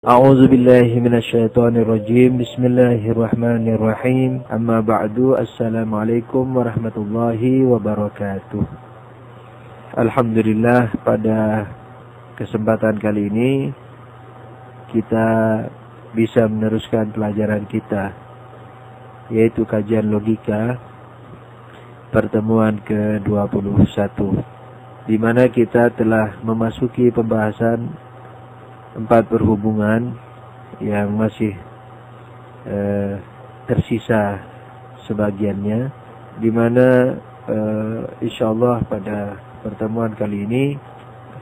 A'udzu billahi minasyaitonir rajim. Bismillahirrahmanirrahim. Amma ba'du. Assalamualaikum warahmatullahi wabarakatuh. Alhamdulillah, pada kesempatan kali ini kita bisa meneruskan pelajaran kita, yaitu kajian logika pertemuan ke-21, di mana kita telah memasuki pembahasan 4 perhubungan yang masih tersisa sebagiannya, di mana insyaallah pada pertemuan kali ini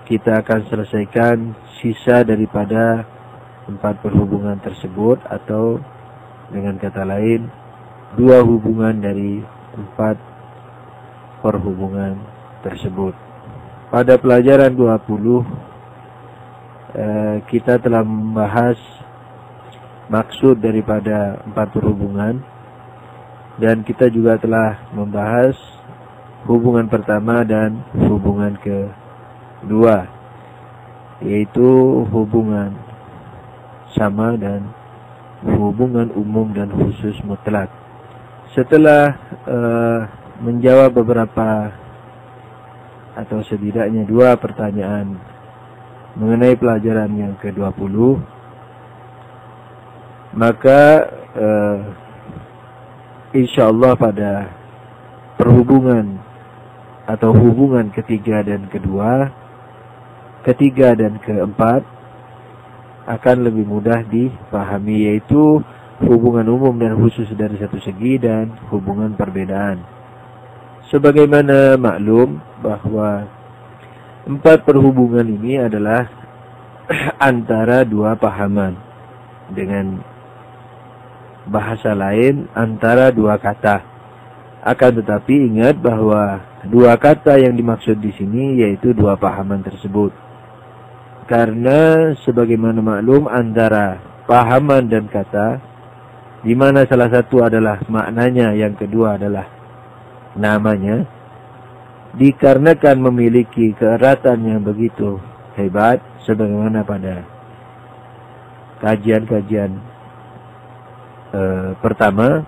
kita akan selesaikan sisa daripada 4 perhubungan tersebut, atau dengan kata lain 2 hubungan dari 4 perhubungan tersebut. Pada pelajaran 20 kita telah membahas maksud daripada 4 perhubungan, dan kita juga telah membahas hubungan pertama dan hubungan kedua, yaitu hubungan sama dan hubungan umum dan khusus mutlak. Setelah menjawab beberapa atau setidaknya 2 pertanyaan mengenai pelajaran yang ke-20, maka insyaallah pada perhubungan atau hubungan ketiga dan ketiga dan keempat akan lebih mudah dipahami, yaitu hubungan umum dan khusus dari satu segi dan hubungan perbedaan. Sebagaimana maklum bahwa 4 perhubungan ini adalah antara 2 pahaman, dengan bahasa lain antara 2 kata. Akan tetapi ingat bahwa 2 kata yang dimaksud di sini yaitu 2 pahaman tersebut. Karena sebagaimana maklum antara pahaman dan kata, di mana salah satu adalah maknanya, yang kedua adalah namanya, dikarenakan memiliki keeratan yang begitu hebat, sebagaimana pada kajian-kajian pertama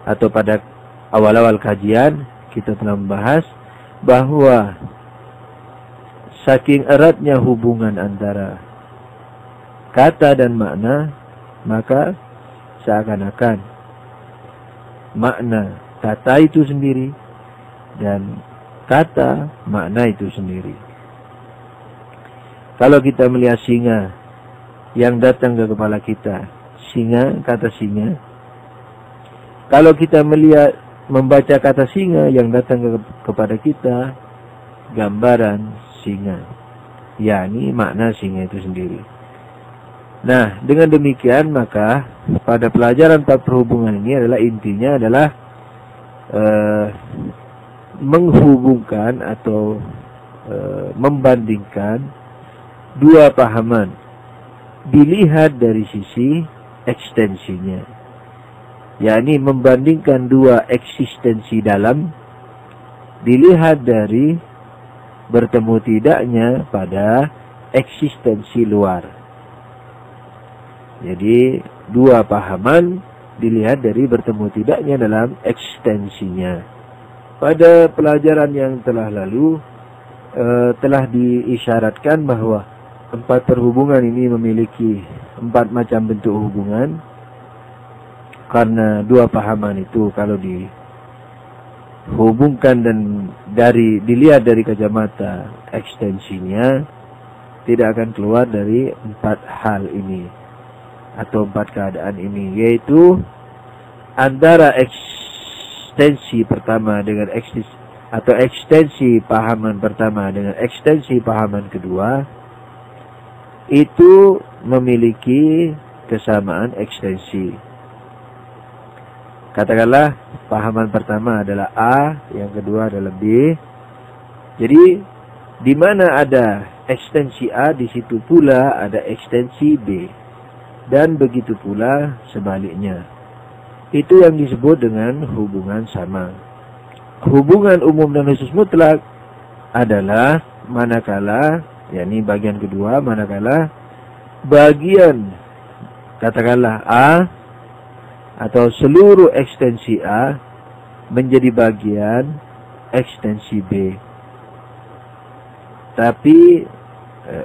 atau pada awal-awal kajian kita telah membahas bahwa saking eratnya hubungan antara kata dan makna, maka seakan-akan makna kata itu sendiri dan kata makna itu sendiri. Kalau kita melihat singa yang datang ke kepala kita, singa, kata singa. Kalau kita membaca kata singa yang datang kepada kita, gambaran singa, yakni makna singa itu sendiri. Nah, dengan demikian maka pada pelajaran 4 perhubungan ini adalah intinya adalah menghubungkan atau membandingkan 2 pahaman, dilihat dari sisi ekstensinya, yakni membandingkan 2 eksistensi dalam dilihat dari bertemu tidaknya pada eksistensi luar. Jadi 2 pahaman dilihat dari bertemu tidaknya dalam ekstensinya. Pada pelajaran yang telah lalu telah diisyaratkan bahwa 4 perhubungan ini memiliki 4 macam bentuk hubungan, karena 2 pahaman itu kalau dihubungkan dan dilihat dari kacamata ekstensinya tidak akan keluar dari 4 hal ini atau 4 keadaan ini, yaitu antara ekstensi pertama dengan ekstensi pahaman pertama dengan ekstensi pahaman kedua itu memiliki kesamaan ekstensi. Katakanlah pahaman pertama adalah A, yang kedua adalah B. Jadi di mana ada ekstensi A, di situ pula ada ekstensi B, dan begitu pula sebaliknya. Itu yang disebut dengan hubungan sama. Hubungan umum dan khusus mutlak adalah manakala, yakni bagian kedua, manakala bagian katakanlah A atau seluruh ekstensi A menjadi bagian ekstensi B. Tapi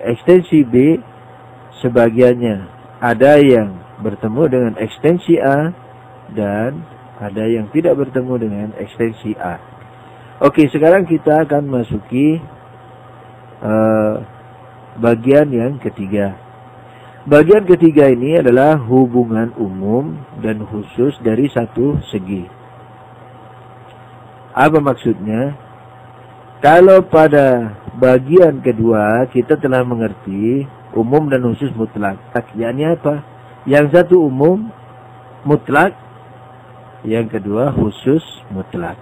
ekstensi B sebagiannya ada yang bertemu dengan ekstensi A dan ada yang tidak bertemu dengan ekstensi A. Oke, sekarang kita akan masuki bagian yang ketiga. Bagian ketiga ini adalah hubungan umum dan khusus dari satu segi. Apa maksudnya? Kalau pada bagian kedua kita telah mengerti umum dan khusus mutlak. Yakni apa? Yang satu umum mutlak, yang kedua khusus mutlak.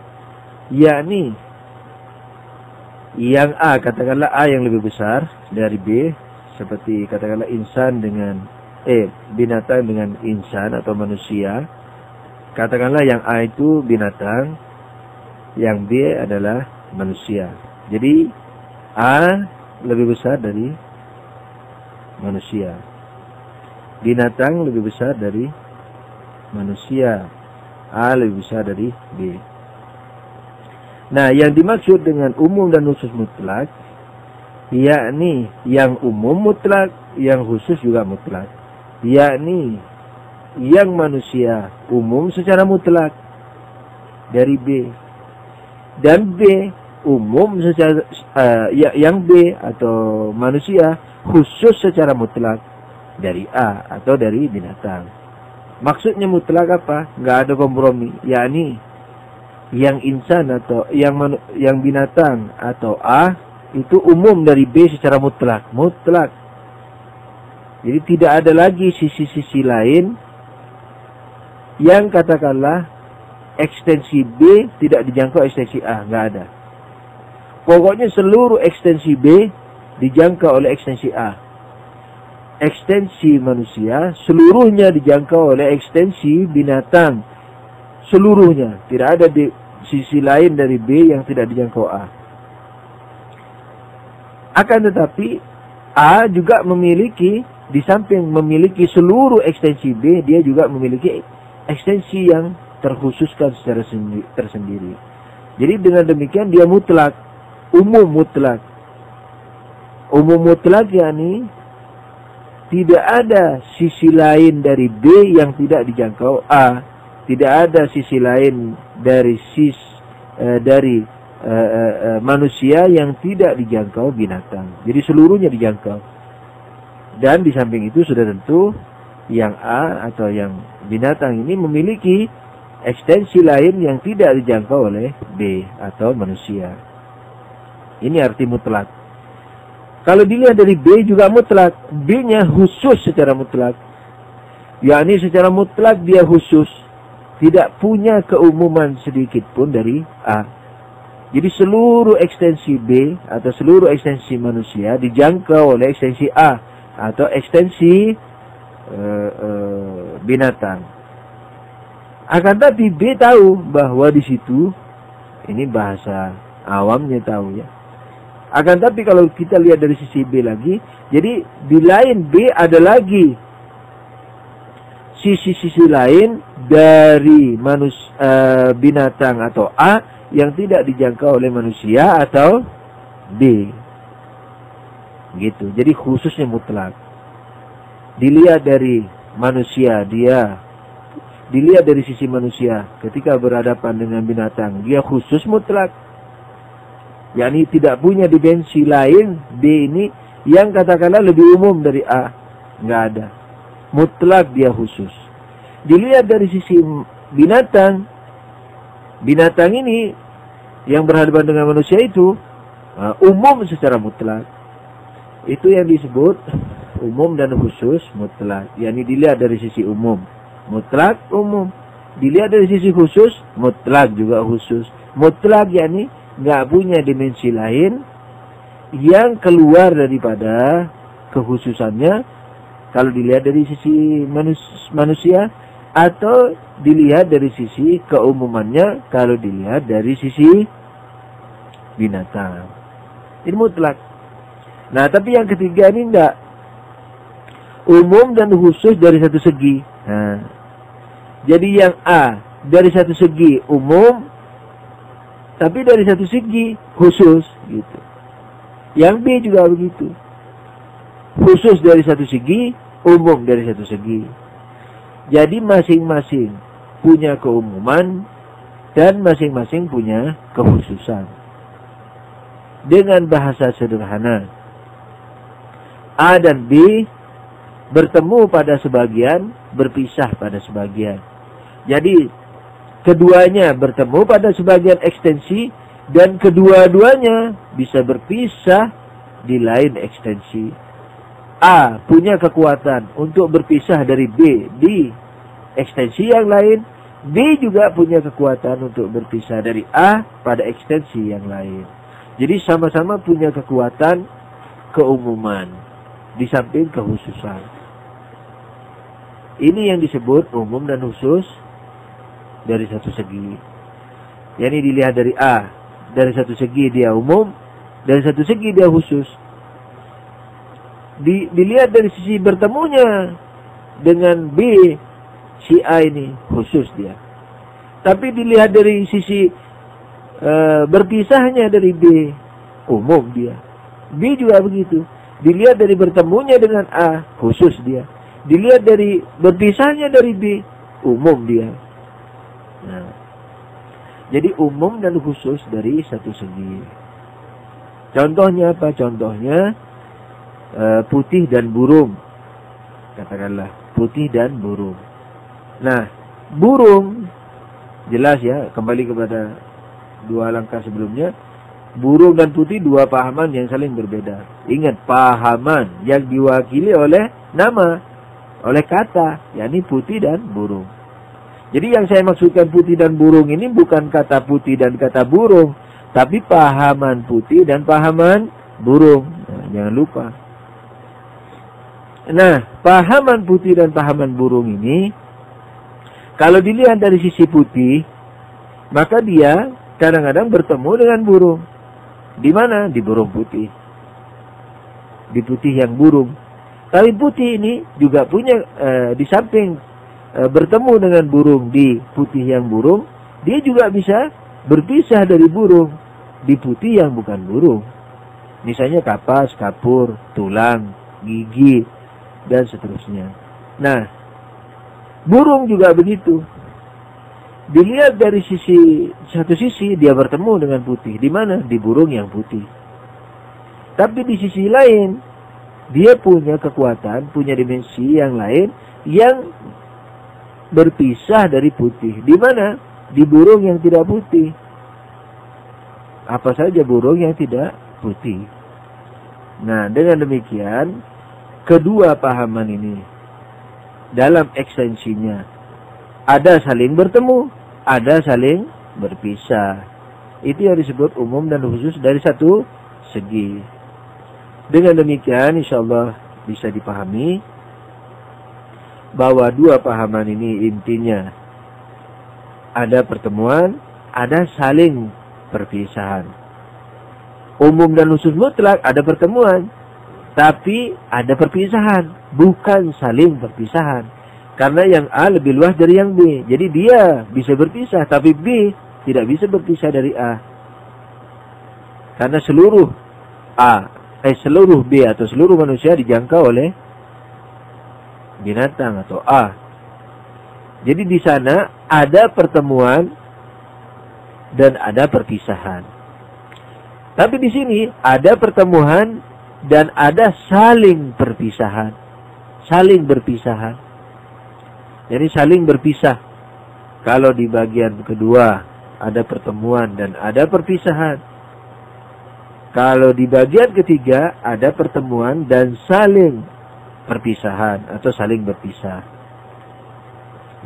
Yakni yang A, katakanlah A yang lebih besar dari B, seperti katakanlah insan dengan binatang dengan insan atau manusia. Katakanlah yang A itu binatang, yang B adalah manusia. Jadi A lebih besar dari manusia, binatang lebih besar dari manusia, A lebih besar dari B. Nah, yang dimaksud dengan umum dan khusus mutlak, yakni yang umum mutlak, yang khusus juga mutlak. Yakni yang manusia umum secara mutlak dari B, dan B umum secara yang B atau manusia khusus secara mutlak dari A atau dari binatang. Maksudnya mutlak apa? Nggak ada kompromi. Yakni yang insan atau yang binatang atau A itu umum dari B secara mutlak. Mutlak. Jadi tidak ada lagi sisi-sisi lain yang katakanlah ekstensi B tidak dijangkau ekstensi A. Nggak ada. Pokoknya seluruh ekstensi B dijangkau oleh ekstensi A. Ekstensi manusia seluruhnya dijangkau oleh ekstensi binatang. Seluruhnya. Tidak ada di sisi lain dari B yang tidak dijangkau A. Akan tetapi A juga memiliki, di samping memiliki seluruh ekstensi B, dia juga memiliki ekstensi yang terkhususkan secara tersendiri. Jadi dengan demikian dia mutlak, umum mutlak. Umum mutlak yakni tidak ada sisi lain dari B yang tidak dijangkau A. Tidak ada sisi lain dari manusia yang tidak dijangkau binatang. Jadi seluruhnya dijangkau. Dan di samping itu sudah tentu yang A atau yang binatang ini memiliki ekstensi lain yang tidak dijangkau oleh B atau manusia. Ini arti mutlak. Kalau dilihat dari B juga mutlak. B-nya khusus secara mutlak. Yakni secara mutlak dia khusus. Tidak punya keumuman sedikit pun dari A. Jadi seluruh ekstensi B atau seluruh ekstensi manusia dijangkau oleh ekstensi A atau ekstensi binatang. Akan tapi B tahu bahwa di situ, ini bahasa awamnya tahu ya. Akan tapi kalau kita lihat dari sisi B lagi, jadi di lain B ada lagi sisi-sisi lain dari binatang atau A yang tidak dijangkau oleh manusia atau B. Gitu. Jadi khususnya mutlak. Dilihat dari manusia, dilihat dari sisi manusia ketika berhadapan dengan binatang, dia khusus mutlak. yakni tidak punya dimensi lain B ini yang katakanlah lebih umum dari A. Nggak ada. Mutlak dia khusus. Dilihat dari sisi binatang, binatang ini yang berhadapan dengan manusia itu umum secara mutlak. Itu yang disebut umum dan khusus mutlak. Yakni dilihat dari sisi umum, mutlak umum. Dilihat dari sisi khusus, mutlak juga khusus. Mutlak yakni nggak punya dimensi lain yang keluar daripada kekhususannya. Kalau dilihat dari sisi manusia atau dilihat dari sisi keumumannya kalau dilihat dari sisi binatang. Ini mutlak. Nah, tapi yang ketiga ini enggak. umum dan khusus dari satu segi. Nah, jadi yang A dari satu segi umum, tapi dari satu segi khusus gitu. Yang B juga begitu. Khusus dari satu segi, umum dari satu segi. Jadi masing-masing punya keumuman dan masing-masing punya kekhususan. Dengan bahasa sederhana, A dan B bertemu pada sebagian, berpisah pada sebagian. Jadi keduanya bertemu pada sebagian ekstensi dan kedua-duanya bisa berpisah di lain ekstensi. A punya kekuatan untuk berpisah dari B di ekstensi yang lain. B juga punya kekuatan untuk berpisah dari A pada ekstensi yang lain. Jadi sama-sama punya kekuatan keumuman di samping kekhususan. Ini yang disebut umum dan khusus dari satu segi. Yani dilihat dari A, dari satu segi dia umum, dari satu segi dia khusus. Dilihat dari sisi bertemunya dengan B, si A ini khusus dia. Tapi dilihat dari sisi berpisahnya dari B, umum dia. B juga begitu. Dilihat dari bertemunya dengan A, khusus dia. Dilihat dari berpisahnya dari B, umum dia. Nah, jadi umum dan khusus dari satu segi. Contohnya apa? Contohnya putih dan burung. Katakanlah putih dan burung. Nah, burung jelas ya, kembali kepada dua langkah sebelumnya. Burung dan putih dua pahaman yang saling berbeda. Ingat, pahaman yang diwakili oleh nama, oleh kata, yakni putih dan burung. Jadi yang saya maksudkan putih dan burung ini bukan kata putih dan kata burung, tapi pahaman putih dan pahaman burung. Nah, jangan lupa. Nah, pahaman putih dan pahaman burung ini, kalau dilihat dari sisi putih, maka dia kadang-kadang bertemu dengan burung. Di mana? Di burung putih. Di putih yang burung. Tapi putih ini juga punya, di samping bertemu dengan burung di putih yang burung, dia juga bisa berpisah dari burung di putih yang bukan burung. Misalnya kapas, kapur, tulang, gigi, dan seterusnya. Nah, burung juga begitu. Dilihat dari satu sisi dia bertemu dengan putih. Di mana? Di burung yang putih. Tapi di sisi lain dia punya kekuatan, punya dimensi yang lain yang berpisah dari putih. Di mana? Di burung yang tidak putih. Apa saja burung yang tidak putih. Nah, dengan demikian kedua pahaman ini dalam ekstensinya ada saling bertemu, ada saling berpisah. Itu yang disebut umum dan khusus dari satu segi. Dengan demikian insyaallah bisa dipahami bahwa dua pahaman ini intinya ada pertemuan, ada saling perpisahan. Umum dan khusus mutlak ada pertemuan, tapi ada perpisahan, bukan saling perpisahan. Karena yang A lebih luas dari yang B. Jadi dia bisa berpisah, tapi B tidak bisa berpisah dari A. Karena seluruh B atau seluruh manusia dijangkau oleh binatang atau A. Jadi di sana ada pertemuan dan ada perpisahan. Tapi di sini ada pertemuan dan ada saling perpisahan. Saling berpisahan. Jadi saling berpisah. Kalau di bagian kedua ada pertemuan dan ada perpisahan. Kalau di bagian ketiga ada pertemuan dan saling perpisahan atau saling berpisah.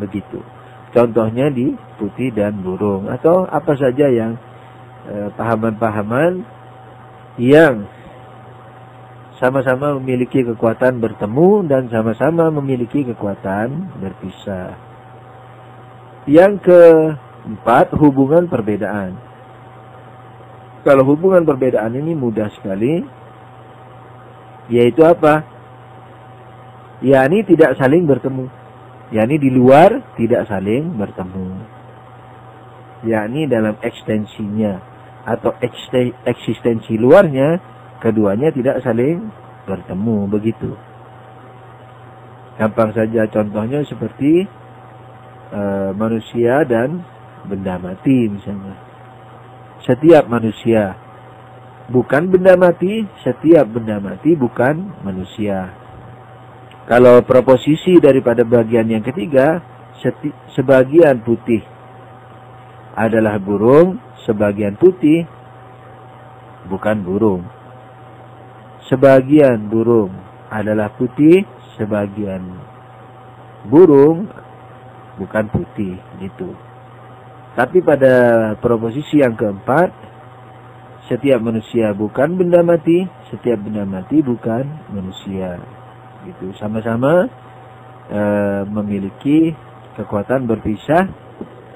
Begitu. Contohnya di putih dan burung atau apa saja yang pahaman-pahaman yang sama-sama memiliki kekuatan bertemu dan sama-sama memiliki kekuatan berpisah. Yang keempat, hubungan perbedaan. Kalau hubungan perbedaan ini mudah sekali, yaitu apa? yakni tidak saling bertemu. Yakni di luar tidak saling bertemu. Yakni dalam ekstensinya atau eksistensi luarnya, keduanya tidak saling bertemu, begitu. Gampang saja contohnya seperti manusia dan benda mati misalnya. Setiap manusia bukan benda mati, setiap benda mati bukan manusia. Kalau proposisi daripada bagian yang ketiga, sebagian putih adalah burung, sebagian putih bukan burung. Sebagian burung adalah putih, sebagian burung bukan putih, gitu. Tapi pada proposisi yang keempat, setiap manusia bukan benda mati, setiap benda mati bukan manusia, gitu. Sama-sama memiliki kekuatan berpisah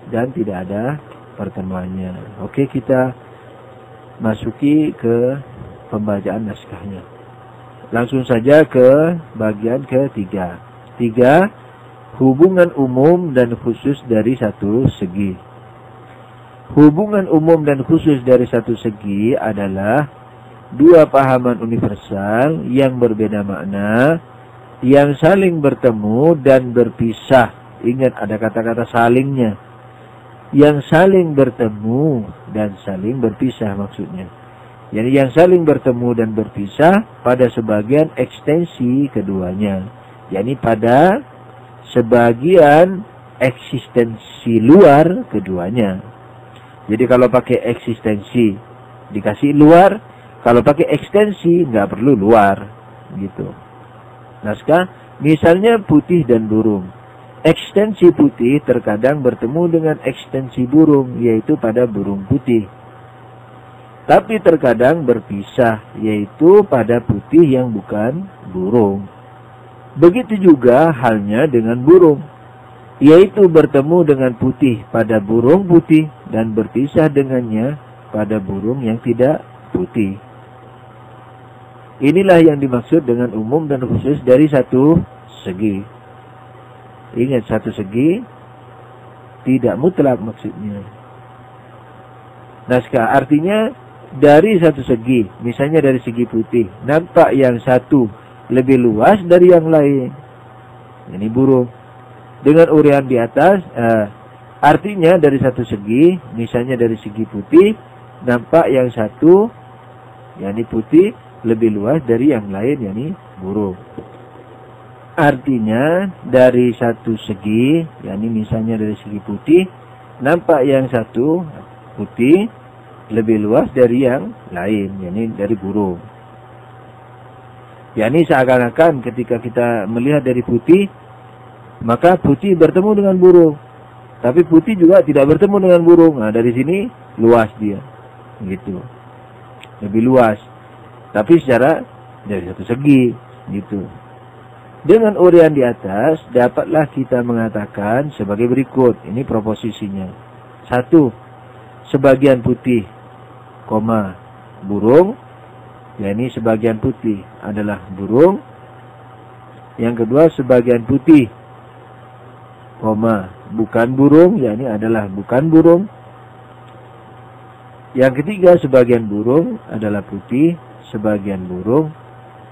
dan tidak ada pertemuannya. Oke, kita masuki ke pembacaan naskahnya. Langsung saja ke bagian ketiga. 3. Hubungan umum dan khusus dari satu segi. Hubungan umum dan khusus dari satu segi adalah dua pahaman universal yang berbeda makna, yang saling bertemu dan berpisah. Ingat, ada kata-kata salingnya. Yang saling bertemu dan saling berpisah maksudnya. Jadi yang saling bertemu dan berpisah pada sebagian ekstensi keduanya. Yani pada sebagian eksistensi luar keduanya. Jadi kalau pakai eksistensi dikasih luar, kalau pakai ekstensi nggak perlu luar, gitu. Naskah, misalnya putih dan burung. Ekstensi putih terkadang bertemu dengan ekstensi burung, yaitu pada burung putih. Tapi terkadang berpisah, yaitu pada putih yang bukan burung. Begitu juga halnya dengan burung, yaitu bertemu dengan putih pada burung putih dan berpisah dengannya pada burung yang tidak putih. Inilah yang dimaksud dengan umum dan khusus dari satu segi. Ingat, satu segi tidak mutlak maksudnya. Naskah artinya dari satu segi, misalnya dari segi putih, nampak yang satu lebih luas dari yang lain. Ini burung. Dengan uraian di atas, artinya dari satu segi, misalnya dari segi putih, nampak yang satu, yakni putih, lebih luas dari yang lain, yakni burung. Artinya dari satu segi, yakni misalnya dari segi putih, nampak yang satu putih lebih luas dari yang lain, yakni dari burung. Yakni seakan-akan ketika kita melihat dari putih, maka putih bertemu dengan burung. Tapi putih juga tidak bertemu dengan burung. Nah, dari sini luas dia, gitu. Lebih luas. Tapi secara dari satu segi, gitu. Dengan uraian di atas, dapatlah kita mengatakan sebagai berikut. Ini proposisinya. 1. Sebagian putih, burung. yakni sebagian putih adalah burung. Yang kedua, sebagian putih, bukan burung, yakni adalah bukan burung. Yang ketiga, sebagian burung adalah putih, sebagian burung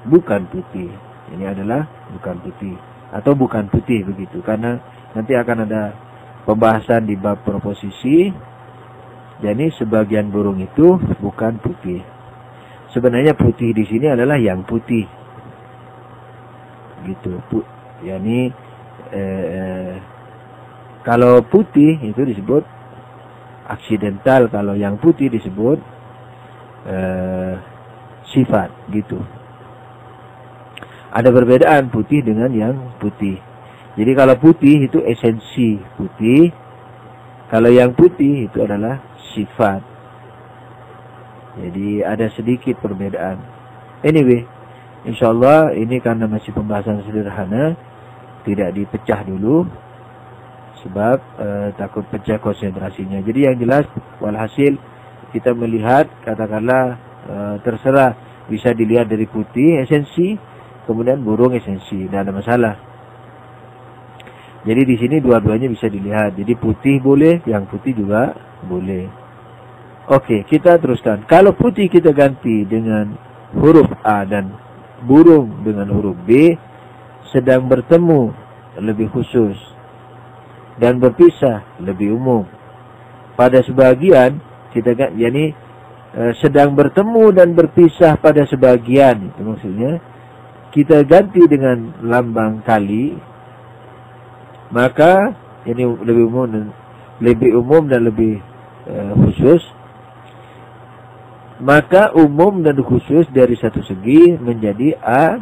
bukan putih. Ini adalah bukan putih atau bukan putih begitu. Karena nanti akan ada pembahasan di bab proposisi. Jadi sebagian burung itu bukan putih. Sebenarnya putih di sini adalah yang putih. Gitu. Yani kalau putih itu disebut aksidental, kalau yang putih disebut sifat, gitu. Ada perbedaan putih dengan yang putih. Jadi kalau putih itu esensi putih, kalau yang putih itu adalah sifat. Jadi ada sedikit perbedaan. Anyway, insyaallah ini karena masih pembahasan sederhana, tidak dipecah dulu sebab takut pecah konsentrasinya. Jadi yang jelas walhasil kita melihat, katakanlah terserah, bisa dilihat dari putih esensi, kemudian burung esensi, tidak ada masalah. Jadi di sini dua-duanya bisa dilihat. Jadi putih boleh, yang putih juga boleh. Oke, kita teruskan. Kalau putih kita ganti dengan huruf A dan burung dengan huruf B, sedang bertemu lebih khusus dan berpisah lebih umum. Pada sebagian kita yakni sedang bertemu dan berpisah pada sebagian, itu maksudnya kita ganti dengan lambang kali, maka ini lebih umum dan lebih khusus. Maka umum dan khusus dari satu segi menjadi A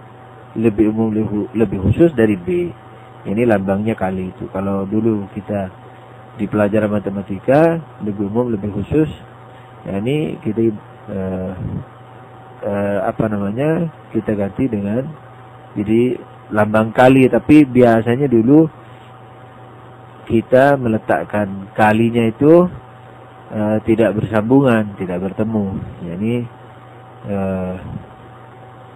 lebih umum lebih khusus dari B. Ini lambangnya kali itu. Kalau dulu kita di pelajaran matematika lebih umum lebih khusus, yakni kita kita ganti dengan jadi lambang kali, tapi biasanya dulu kita meletakkan kalinya itu tidak bersambungan, tidak bertemu. Yani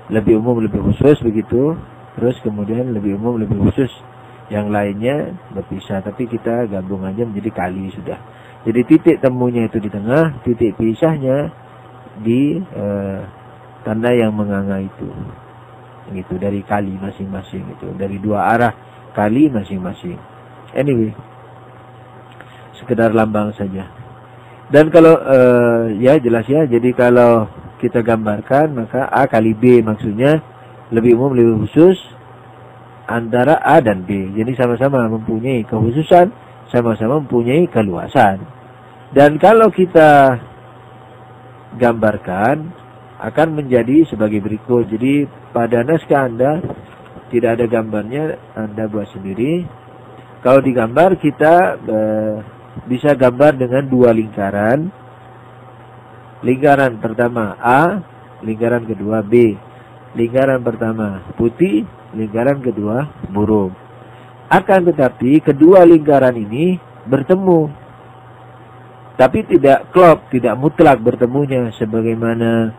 lebih umum lebih khusus begitu, terus kemudian lebih umum lebih khusus yang lainnya berpisah, tapi kita gabung aja menjadi kali sudah. Jadi titik temunya itu di tengah, titik pisahnya di tanda yang menganga itu. Gitu, dari kali masing-masing itu, dari dua arah kali masing-masing. Anyway, sekedar lambang saja. Dan kalau ya jelas ya, jadi kalau kita gambarkan maka A kali B maksudnya lebih umum lebih khusus antara A dan B. Jadi sama-sama mempunyai kekhususan, sama-sama mempunyai keluasan. Dan kalau kita gambarkan akan menjadi sebagai berikut. Jadi pada naskah Anda tidak ada gambarnya, Anda buat sendiri. Kalau digambar kita bisa gambar dengan dua lingkaran. Lingkaran pertama A, lingkaran kedua B. Lingkaran pertama putih, lingkaran kedua burung. Akan tetapi kedua lingkaran ini bertemu, tapi tidak klop, tidak mutlak bertemunya sebagaimana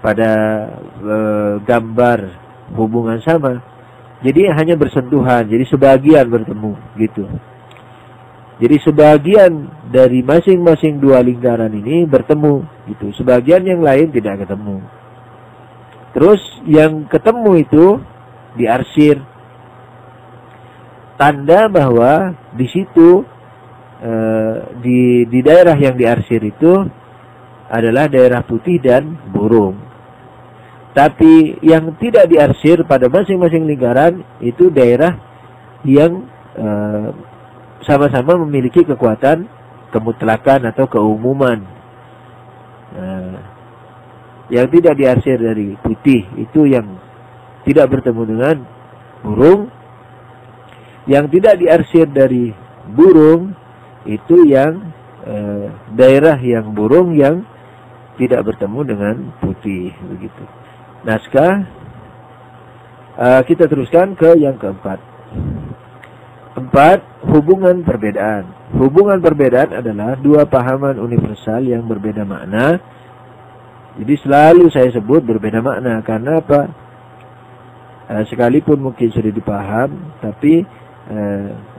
pada gambar hubungan sama. Jadi hanya bersentuhan, jadi sebagian bertemu gitu. Jadi sebagian dari masing-masing dua lingkaran ini bertemu gitu. Sebagian yang lain tidak ketemu. Terus yang ketemu itu diarsir. Tanda bahwa di situ di daerah yang diarsir itu adalah daerah putih dan burung. Tapi yang tidak diarsir pada masing-masing lingkaran itu daerah yang sama-sama memiliki kekuatan kemutlakan atau keumuman. Yang tidak diarsir dari putih itu yang tidak bertemu dengan burung. Yang tidak diarsir dari burung itu yang daerah yang burung yang tidak bertemu dengan putih, begitu. Naskah kita teruskan ke yang keempat. 4. Hubungan perbedaan. Hubungan perbedaan adalah dua pahaman universal yang berbeda makna. Jadi selalu saya sebut berbeda makna. Karena apa? Sekalipun mungkin sudah dipaham, tapi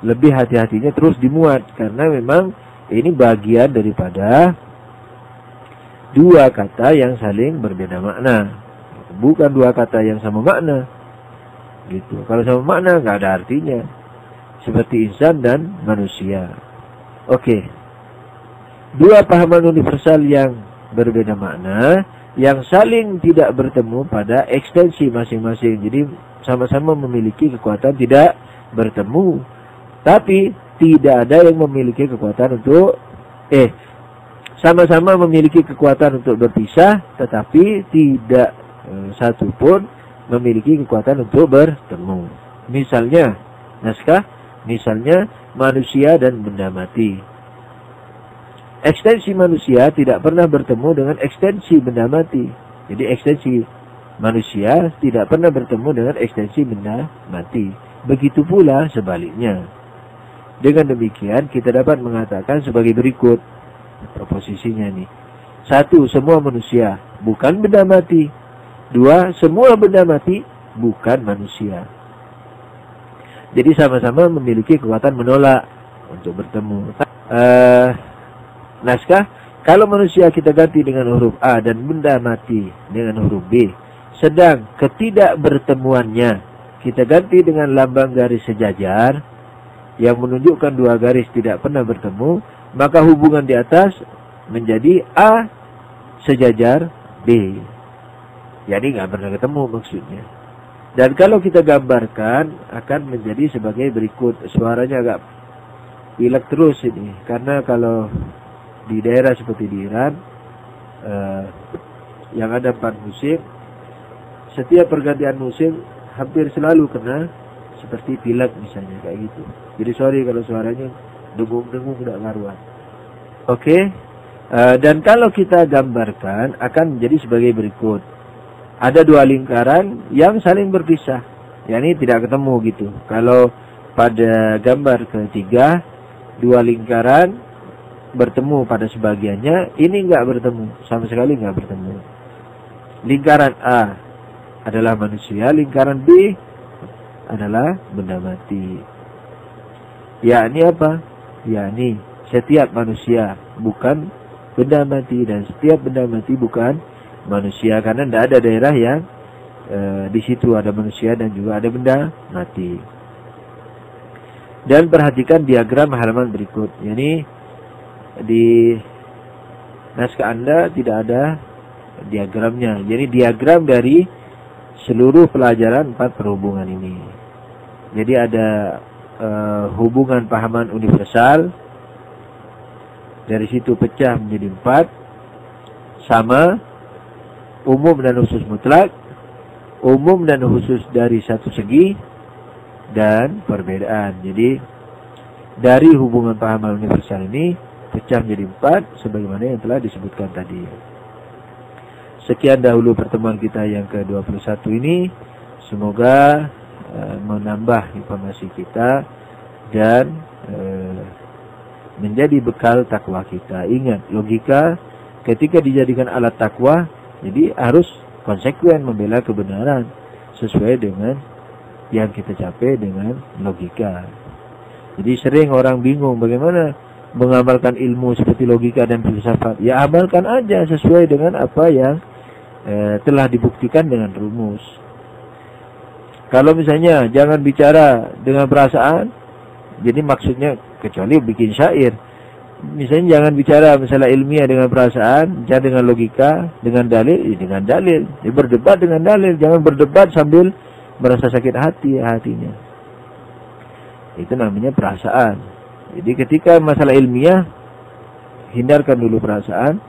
lebih hati-hatinya terus dimuat. Karena memang ini bagian daripada dua kata yang saling berbeda makna. Bukan dua kata yang sama makna. Gitu. Kalau sama makna nggak ada artinya. Seperti insan dan manusia. Oke. Dua pahaman universal yang berbeda makna, yang saling tidak bertemu pada ekstensi masing-masing. Jadi sama-sama memiliki kekuatan tidak bertemu. Tapi tidak ada yang memiliki kekuatan untuk sama-sama memiliki kekuatan untuk berpisah, tetapi tidak satu pun memiliki kekuatan untuk bertemu. Misalnya naskah, misalnya manusia dan benda mati. Ekstensi manusia tidak pernah bertemu dengan ekstensi benda mati. Jadi ekstensi manusia tidak pernah bertemu dengan ekstensi benda mati. Begitu pula sebaliknya. Dengan demikian kita dapat mengatakan sebagai berikut proposisinya nih. 1. Semua manusia bukan benda mati. 2. Semua benda mati bukan manusia. Jadi sama-sama memiliki kekuatan menolak untuk bertemu. Naskah, kalau manusia kita ganti dengan huruf A dan benda mati dengan huruf B, sedang ketidakbertemuannya kita ganti dengan lambang garis sejajar yang menunjukkan dua garis tidak pernah bertemu, maka hubungan di atas menjadi A sejajar B. Jadi nggak pernah ketemu maksudnya. Dan kalau kita gambarkan akan menjadi sebagai berikut. Suaranya agak pilek terus ini, karena kalau di daerah seperti di Iran yang ada 4 musim, setiap pergantian musim hampir selalu kena seperti pilek misalnya kayak gitu. Jadi sorry kalau suaranya dengung-dengung tidak karuan. Oke. Dan kalau kita gambarkan akan menjadi sebagai berikut. Ada 2 lingkaran yang saling berpisah, yakni tidak ketemu gitu. Kalau pada gambar ketiga 2 lingkaran bertemu pada sebagiannya, ini enggak bertemu, sama sekali enggak bertemu. Lingkaran A adalah manusia, lingkaran B adalah benda mati. Yakni apa? Yakni setiap manusia bukan benda mati dan setiap benda mati bukan manusia, karena tidak ada daerah yang di situ ada manusia dan juga ada benda mati. Dan perhatikan diagram halaman berikut. Yani di naskah Anda tidak ada diagramnya. Jadi diagram dari seluruh pelajaran 4 perhubungan ini. Jadi ada hubungan pahaman universal. Dari situ pecah menjadi 4. Sama, umum dan khusus mutlak, umum dan khusus dari satu segi, dan perbedaan. Jadi dari hubungan pahaman universal ini pecah menjadi 4 sebagaimana yang telah disebutkan tadi. Sekian dahulu pertemuan kita yang ke-21 ini. Semoga menambah informasi kita dan menjadi bekal takwa kita. Ingat, logika ketika dijadikan alat takwa, jadi harus konsekuen membela kebenaran sesuai dengan yang kita capai dengan logika. Jadi sering orang bingung bagaimana mengamalkan ilmu seperti logika dan filsafat. Ya amalkan aja sesuai dengan apa yang telah dibuktikan dengan rumus. Kalau misalnya jangan bicara dengan perasaan, jadi maksudnya kecuali bikin syair. Misalnya jangan bicara masalah ilmiah dengan perasaan, jangan dengan logika, dengan dalil, dengan dalil. Jadi berdebat dengan dalil, jangan berdebat sambil merasa sakit hatinya. Itu namanya perasaan. Jadi ketika masalah ilmiah, hindarkan dulu perasaan.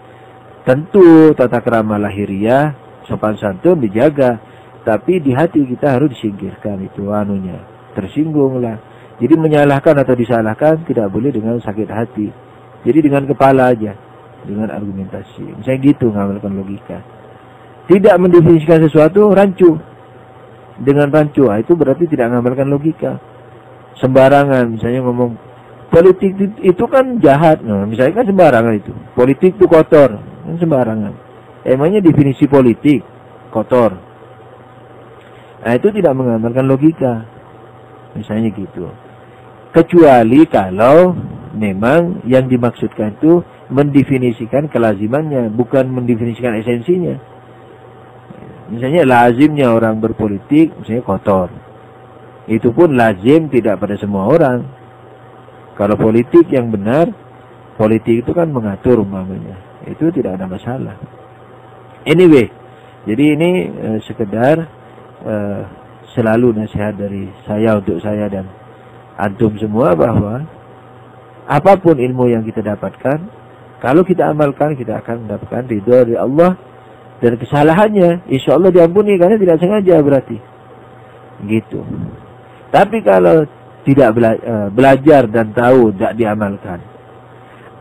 Tentu tata krama lahiriah, sopan santun dijaga, tapi di hati kita harus disingkirkan itu anunya. Tersinggunglah. Jadi menyalahkan atau disalahkan tidak boleh dengan sakit hati. Jadi dengan kepala aja, dengan argumentasi. Misalnya gitu ngamalkan logika. Tidak mendefinisikan sesuatu rancu. Dengan rancu, itu berarti tidak mengamalkan logika. Sembarangan, misalnya ngomong politik itu kan jahat. Nah, misalnya kan sembarangan itu. Politik itu kotor, kan sembarangan. Emangnya definisi politik kotor. Nah, itu tidak mengamalkan logika. Misalnya gitu. Kecuali kalau memang yang dimaksudkan itu mendefinisikan kelazimannya, bukan mendefinisikan esensinya. Misalnya lazimnya orang berpolitik, misalnya kotor. Itu pun lazim tidak pada semua orang. Kalau politik yang benar, politik itu kan mengatur umpamanya. Itu tidak ada masalah. Anyway, jadi ini sekedar selalu nasihat dari saya untuk saya dan antum semua bahwa apapun ilmu yang kita dapatkan, kalau kita amalkan, kita akan mendapatkan ridho dari Allah. Dan kesalahannya, insya Allah diampuni karena tidak sengaja berarti. Gitu. Tapi kalau tidak belajar dan tahu, tidak diamalkan.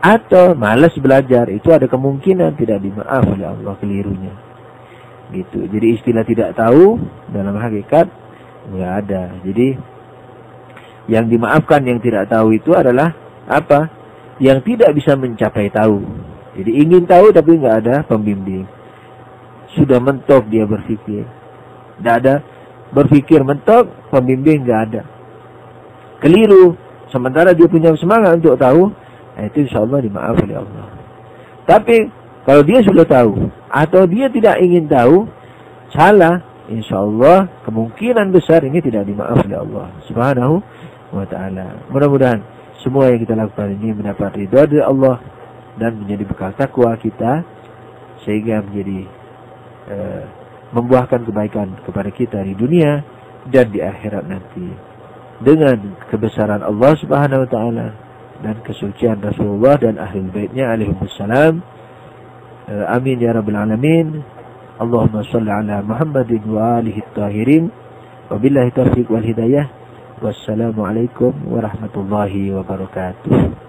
Atau malas belajar, itu ada kemungkinan tidak dimaaf oleh Allah kelirunya. Gitu. Jadi istilah tidak tahu, dalam hakikat, nggak ada. Jadi yang dimaafkan yang tidak tahu itu adalah apa? Yang tidak bisa mencapai tahu. Jadi ingin tahu tapi nggak ada pembimbing. Sudah mentok dia berpikir. Tidak ada berpikir mentok, pembimbing nggak ada. Keliru, sementara dia punya semangat untuk tahu, itu insya Allah dimaafkan oleh Allah. Tapi kalau dia sudah tahu atau dia tidak ingin tahu, salah, insya Allah kemungkinan besar ini tidak dimaafkan oleh Allah Subhanahu wa ta'ala. Mudah-mudahan semua yang kita lakukan ini mendapat ridha dari Allah dan menjadi bekal takwa kita, sehingga menjadi membuahkan kebaikan kepada kita di dunia dan di akhirat nanti, dengan kebesaran Allah Subhanahu wa ta'ala dan kesucian Rasulullah dan ahli baitnya alaihimussalam. Amin ya rabbal alamin. Allahumma salli ala Muhammadin wa alihi tahirin. Wabillahi taufiq wal hidayah. Wassalamualaikum warahmatullahi wabarakatuh.